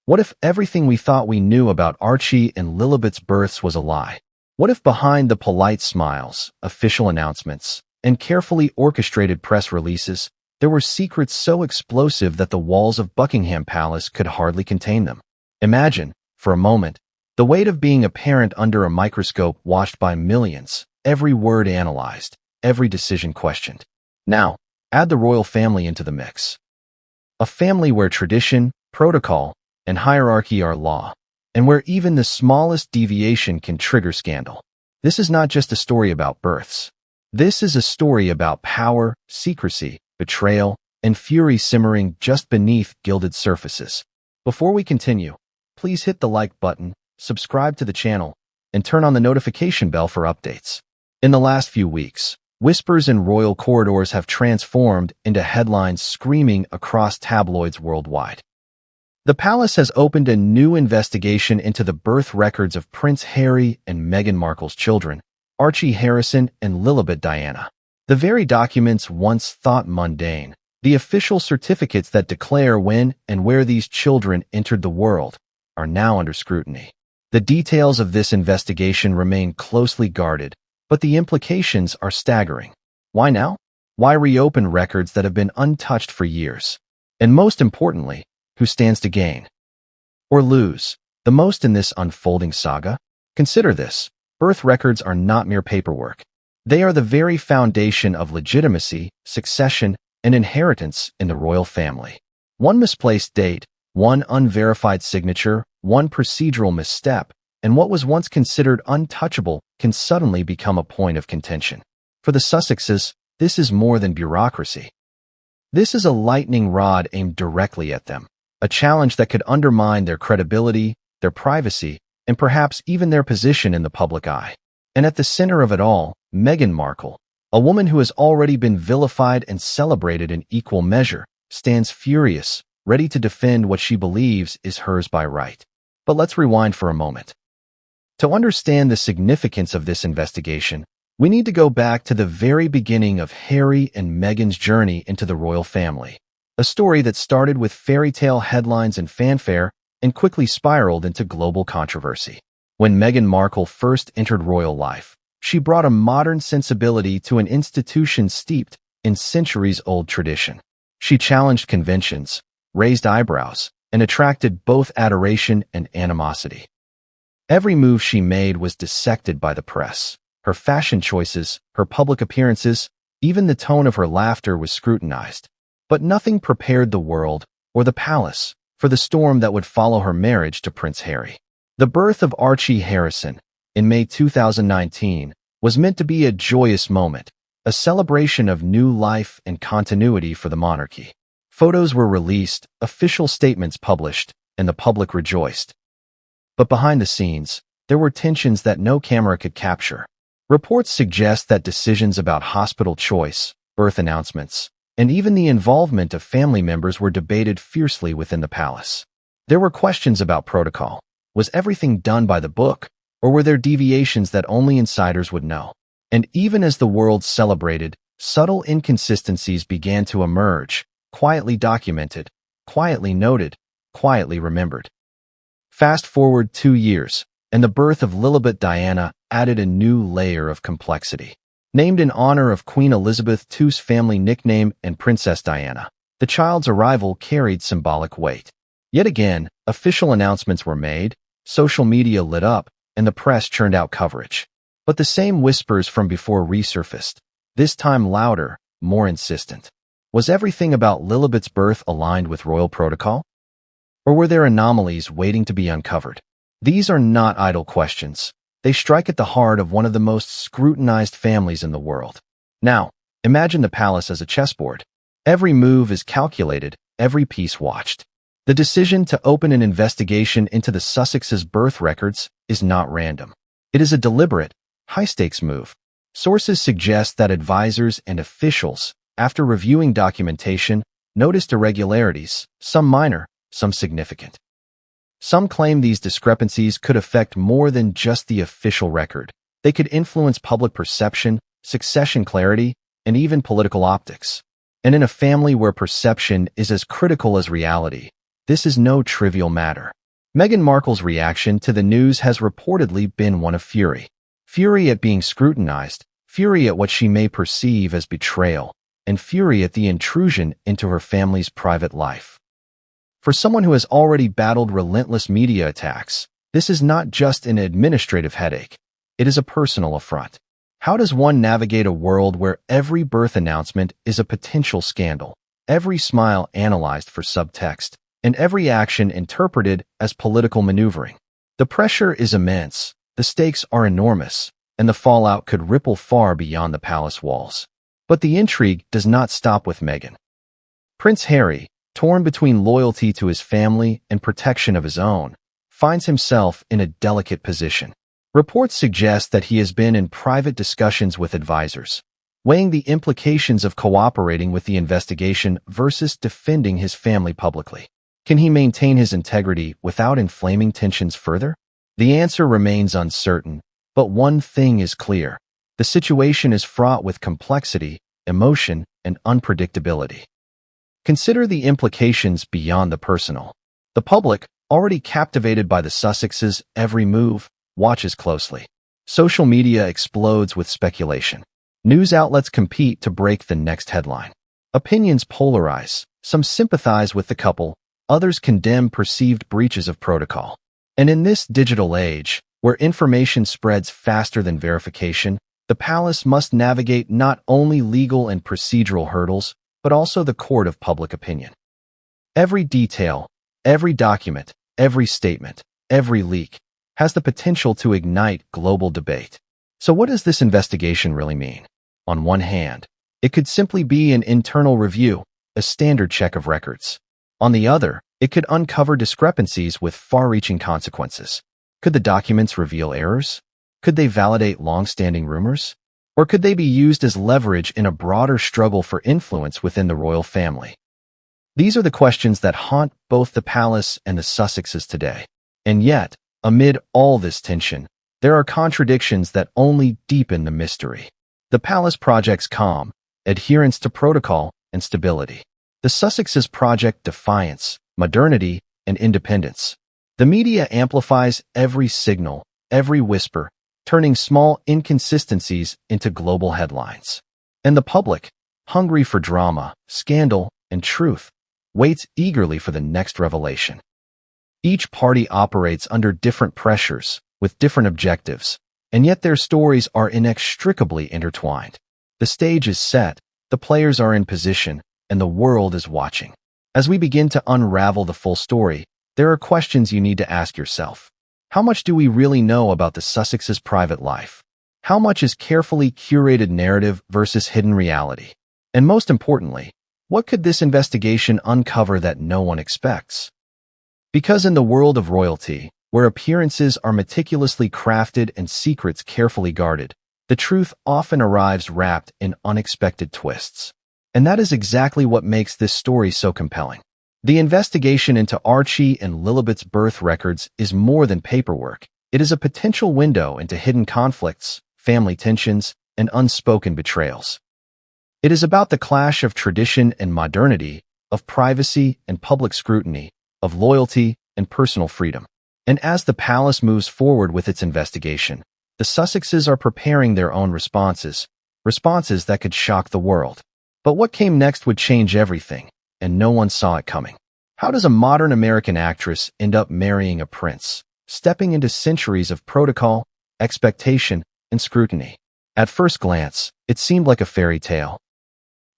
What if everything we thought we knew about Archie and Lilibet's births was a lie? What if behind the polite smiles, official announcements, and carefully orchestrated press releases, there were secrets so explosive that the walls of Buckingham Palace could hardly contain them? Imagine, for a moment, the weight of being a parent under a microscope watched by millions, every word analyzed, every decision questioned. Now, add the royal family into the mix. A family where tradition, protocol, and hierarchy are law, and where even the smallest deviation can trigger scandal. This is not just a story about births. This is a story about power, secrecy, betrayal, and fury simmering just beneath gilded surfaces. Before we continue, please hit the like button, subscribe to the channel, and turn on the notification bell for updates. In the last few weeks, whispers in royal corridors have transformed into headlines screaming across tabloids worldwide. The palace has opened a new investigation into the birth records of Prince Harry and Meghan Markle's children, Archie Harrison and Lilibet Diana. The very documents once thought mundane, the official certificates that declare when and where these children entered the world, are now under scrutiny. The details of this investigation remain closely guarded, but the implications are staggering. Why now? Why reopen records that have been untouched for years? And most importantly, who stands to gain or lose the most in this unfolding saga? Consider this. Birth records are not mere paperwork. They are the very foundation of legitimacy, succession, and inheritance in the royal family. One misplaced date, one unverified signature, one procedural misstep, and what was once considered untouchable can suddenly become a point of contention. For the Sussexes, this is more than bureaucracy. This is a lightning rod aimed directly at them. A challenge that could undermine their credibility, their privacy, and perhaps even their position in the public eye. And at the center of it all, Meghan Markle, a woman who has already been vilified and celebrated in equal measure, stands furious, ready to defend what she believes is hers by right. But let's rewind for a moment. To understand the significance of this investigation, we need to go back to the very beginning of Harry and Meghan's journey into the royal family. A story that started with fairy tale headlines and fanfare and quickly spiraled into global controversy. When Meghan Markle first entered royal life, she brought a modern sensibility to an institution steeped in centuries-old tradition. She challenged conventions, raised eyebrows, and attracted both adoration and animosity. Every move she made was dissected by the press. Her fashion choices, her public appearances, even the tone of her laughter was scrutinized. But nothing prepared the world, or the palace, for the storm that would follow her marriage to Prince Harry. The birth of Archie Harrison, in May 2019, was meant to be a joyous moment, a celebration of new life and continuity for the monarchy. Photos were released, official statements published, and the public rejoiced. But behind the scenes, there were tensions that no camera could capture. Reports suggest that decisions about hospital choice, birth announcements, and even the involvement of family members were debated fiercely within the palace. There were questions about protocol. Was everything done by the book, or were there deviations that only insiders would know? And even as the world celebrated, subtle inconsistencies began to emerge, quietly documented, quietly noted, quietly remembered. Fast forward 2 years, and the birth of Lilibet Diana added a new layer of complexity. Named in honor of Queen Elizabeth II's family nickname and Princess Diana, the child's arrival carried symbolic weight. Yet again, official announcements were made, social media lit up, and the press churned out coverage. But the same whispers from before resurfaced, this time louder, more insistent. Was everything about Lilibet's birth aligned with royal protocol? Or were there anomalies waiting to be uncovered? These are not idle questions. They strike at the heart of one of the most scrutinized families in the world. Now, imagine the palace as a chessboard. Every move is calculated, every piece watched. The decision to open an investigation into the Sussexes' birth records is not random. It is a deliberate, high-stakes move. Sources suggest that advisors and officials, after reviewing documentation, noticed irregularities, some minor, some significant. Some claim these discrepancies could affect more than just the official record. They could influence public perception, succession clarity, and even political optics. And in a family where perception is as critical as reality, this is no trivial matter. Meghan Markle's reaction to the news has reportedly been one of fury. Fury at being scrutinized, fury at what she may perceive as betrayal, and fury at the intrusion into her family's private life. For someone who has already battled relentless media attacks, this is not just an administrative headache. It is a personal affront. How does one navigate a world where every birth announcement is a potential scandal, every smile analyzed for subtext, and every action interpreted as political maneuvering? The pressure is immense, the stakes are enormous, and the fallout could ripple far beyond the palace walls. But the intrigue does not stop with Meghan. Prince Harry, torn between loyalty to his family and protection of his own, finds himself in a delicate position. Reports suggest that he has been in private discussions with advisors, weighing the implications of cooperating with the investigation versus defending his family publicly. Can he maintain his integrity without inflaming tensions further? The answer remains uncertain, but one thing is clear. The situation is fraught with complexity, emotion, and unpredictability. Consider the implications beyond the personal. The public, already captivated by the Sussexes' every move, watches closely. Social media explodes with speculation. News outlets compete to break the next headline. Opinions polarize. Some sympathize with the couple, others condemn perceived breaches of protocol. And in this digital age, where information spreads faster than verification, the palace must navigate not only legal and procedural hurdles, but also the court of public opinion. Every detail, every document, every statement, every leak has the potential to ignite global debate. So what does this investigation really mean? On one hand, it could simply be an internal review, a standard check of records. On the other, it could uncover discrepancies with far-reaching consequences. Could the documents reveal errors? Could they validate long-standing rumors? Or could they be used as leverage in a broader struggle for influence within the royal family? These are the questions that haunt both the palace and the Sussexes today. And yet, amid all this tension, there are contradictions that only deepen the mystery. The palace projects calm, adherence to protocol, and stability. The Sussexes project defiance, modernity, and independence. The media amplifies every signal, every whisper, turning small inconsistencies into global headlines. And the public, hungry for drama, scandal, and truth, waits eagerly for the next revelation. Each party operates under different pressures, with different objectives, and yet their stories are inextricably intertwined. The stage is set, the players are in position, and the world is watching. As we begin to unravel the full story, there are questions you need to ask yourself. How much do we really know about the Sussexes' private life? How much is carefully curated narrative versus hidden reality? And most importantly, what could this investigation uncover that no one expects? Because in the world of royalty, where appearances are meticulously crafted and secrets carefully guarded, the truth often arrives wrapped in unexpected twists. And that is exactly what makes this story so compelling. The investigation into Archie and Lilibet's birth records is more than paperwork. It is a potential window into hidden conflicts, family tensions, and unspoken betrayals. It is about the clash of tradition and modernity, of privacy and public scrutiny, of loyalty and personal freedom. And as the palace moves forward with its investigation, the Sussexes are preparing their own responses that could shock the world. But what came next would change everything, and no one saw it coming. How does a modern American actress end up marrying a prince, stepping into centuries of protocol, expectation, and scrutiny? At first glance, it seemed like a fairy tale.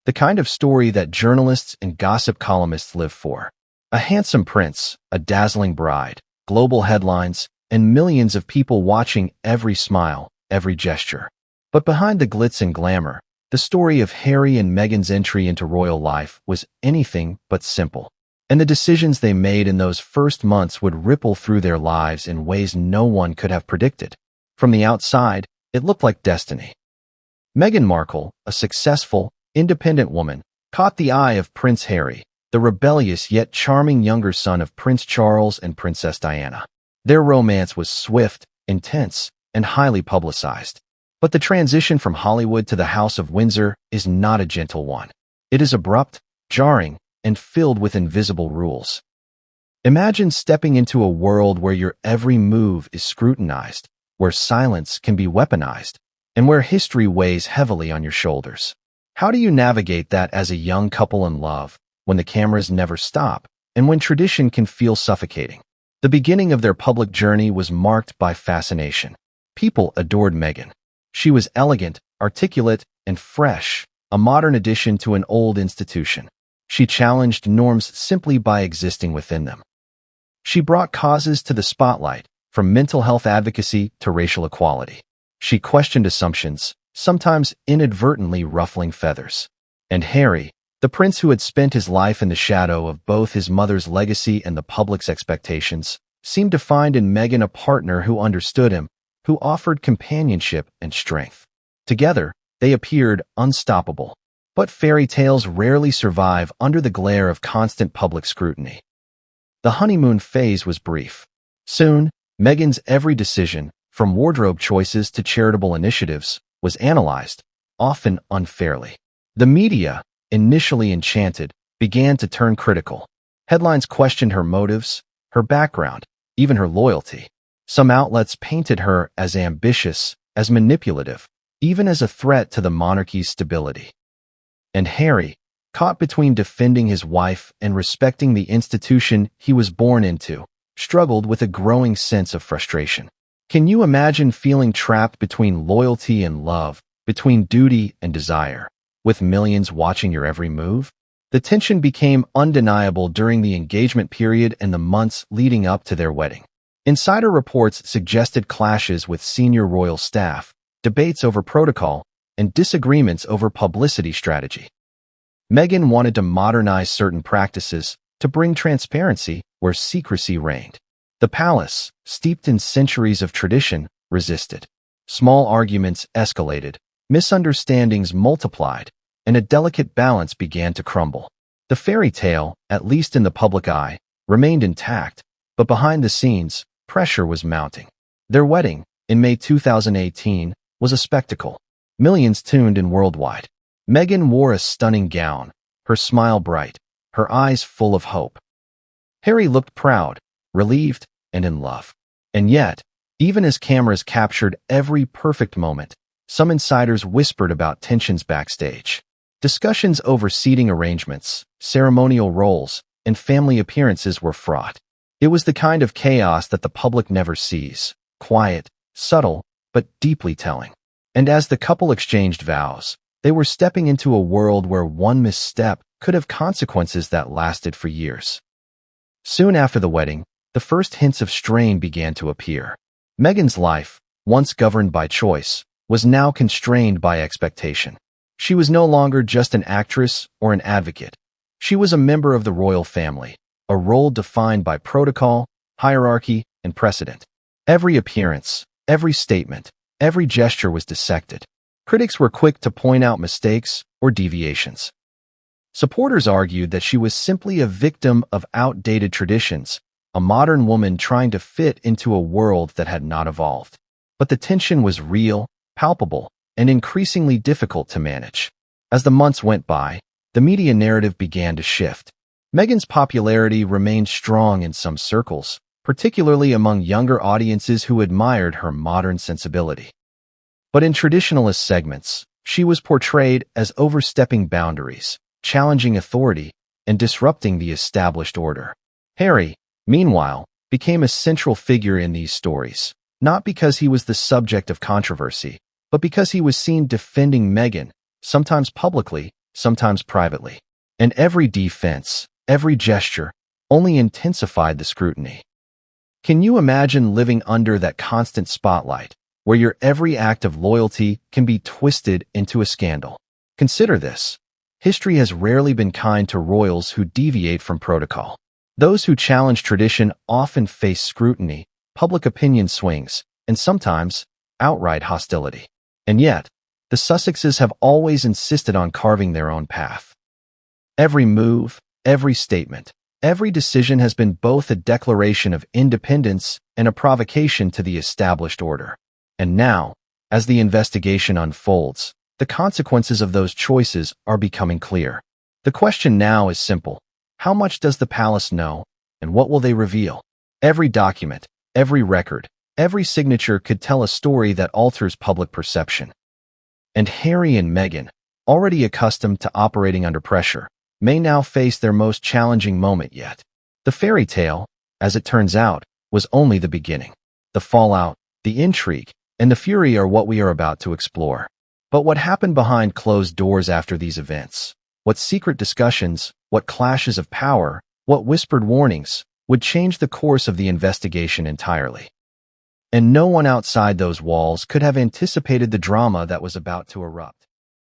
The kind of story that journalists and gossip columnists live for. A handsome prince, a dazzling bride, global headlines, and millions of people watching every smile, every gesture. But behind the glitz and glamour, the story of Harry and Meghan's entry into royal life was anything but simple. And the decisions they made in those first months would ripple through their lives in ways no one could have predicted. From the outside, it looked like destiny. Meghan Markle, a successful, independent woman, caught the eye of Prince Harry, the rebellious yet charming younger son of Prince Charles and Princess Diana. Their romance was swift, intense, and highly publicized. But the transition from Hollywood to the House of Windsor is not a gentle one. It is abrupt, jarring, and filled with invisible rules. Imagine stepping into a world where your every move is scrutinized, where silence can be weaponized, and where history weighs heavily on your shoulders. How do you navigate that as a young couple in love, when the cameras never stop, and when tradition can feel suffocating? The beginning of their public journey was marked by fascination. People adored Meghan. She was elegant, articulate, and fresh, a modern addition to an old institution. She challenged norms simply by existing within them. She brought causes to the spotlight, from mental health advocacy to racial equality. She questioned assumptions, sometimes inadvertently ruffling feathers. And Harry, the prince who had spent his life in the shadow of both his mother's legacy and the public's expectations, seemed to find in Meghan a partner who understood him, who offered companionship and strength. Together, they appeared unstoppable. But fairy tales rarely survive under the glare of constant public scrutiny. The honeymoon phase was brief. Soon, Meghan's every decision, from wardrobe choices to charitable initiatives, was analyzed, often unfairly. The media, initially enchanted, began to turn critical. Headlines questioned her motives, her background, even her loyalty. Some outlets painted her as ambitious, as manipulative, even as a threat to the monarchy's stability. And Harry, caught between defending his wife and respecting the institution he was born into, struggled with a growing sense of frustration. Can you imagine feeling trapped between loyalty and love, between duty and desire, with millions watching your every move? The tension became undeniable during the engagement period and the months leading up to their wedding. Insider reports suggested clashes with senior royal staff, debates over protocol, and disagreements over publicity strategy. Meghan wanted to modernize certain practices, to bring transparency where secrecy reigned. The palace, steeped in centuries of tradition, resisted. Small arguments escalated, misunderstandings multiplied, and a delicate balance began to crumble. The fairy tale, at least in the public eye, remained intact, but behind the scenes, pressure was mounting. Their wedding, in May 2018, was a spectacle. Millions tuned in worldwide. Meghan wore a stunning gown, her smile bright, her eyes full of hope. Harry looked proud, relieved, and in love. And yet, even as cameras captured every perfect moment, some insiders whispered about tensions backstage. Discussions over seating arrangements, ceremonial roles, and family appearances were fraught. It was the kind of chaos that the public never sees, quiet, subtle, but deeply telling. And as the couple exchanged vows, they were stepping into a world where one misstep could have consequences that lasted for years. Soon after the wedding, the first hints of strain began to appear. Meghan's life, once governed by choice, was now constrained by expectation. She was no longer just an actress or an advocate. She was a member of the royal family, a role defined by protocol, hierarchy, and precedent. Every appearance, every statement, every gesture was dissected. Critics were quick to point out mistakes or deviations. Supporters argued that she was simply a victim of outdated traditions, a modern woman trying to fit into a world that had not evolved. But the tension was real, palpable, and increasingly difficult to manage. As the months went by, the media narrative began to shift. Meghan's popularity remained strong in some circles, particularly among younger audiences who admired her modern sensibility. But in traditionalist segments, she was portrayed as overstepping boundaries, challenging authority, and disrupting the established order. Harry, meanwhile, became a central figure in these stories, not because he was the subject of controversy, but because he was seen defending Meghan, sometimes publicly, sometimes privately. And every defense, every gesture, only intensified the scrutiny. Can you imagine living under that constant spotlight, where your every act of loyalty can be twisted into a scandal? Consider this. History has rarely been kind to royals who deviate from protocol. Those who challenge tradition often face scrutiny, public opinion swings, and sometimes outright hostility. And yet, the Sussexes have always insisted on carving their own path. Every move, every statement, every decision has been both a declaration of independence and a provocation to the established order. And now, as the investigation unfolds, the consequences of those choices are becoming clear. The question now is simple. How much does the palace know? And what will they reveal? Every document, every record, every signature could tell a story that alters public perception. And Harry and Meghan, already accustomed to operating under pressure, may now face their most challenging moment yet. The fairy tale, as it turns out, was only the beginning. The fallout, the intrigue, and the fury are what we are about to explore. But what happened behind closed doors after these events? What secret discussions, what clashes of power, what whispered warnings would change the course of the investigation entirely? And no one outside those walls could have anticipated the drama that was about to erupt.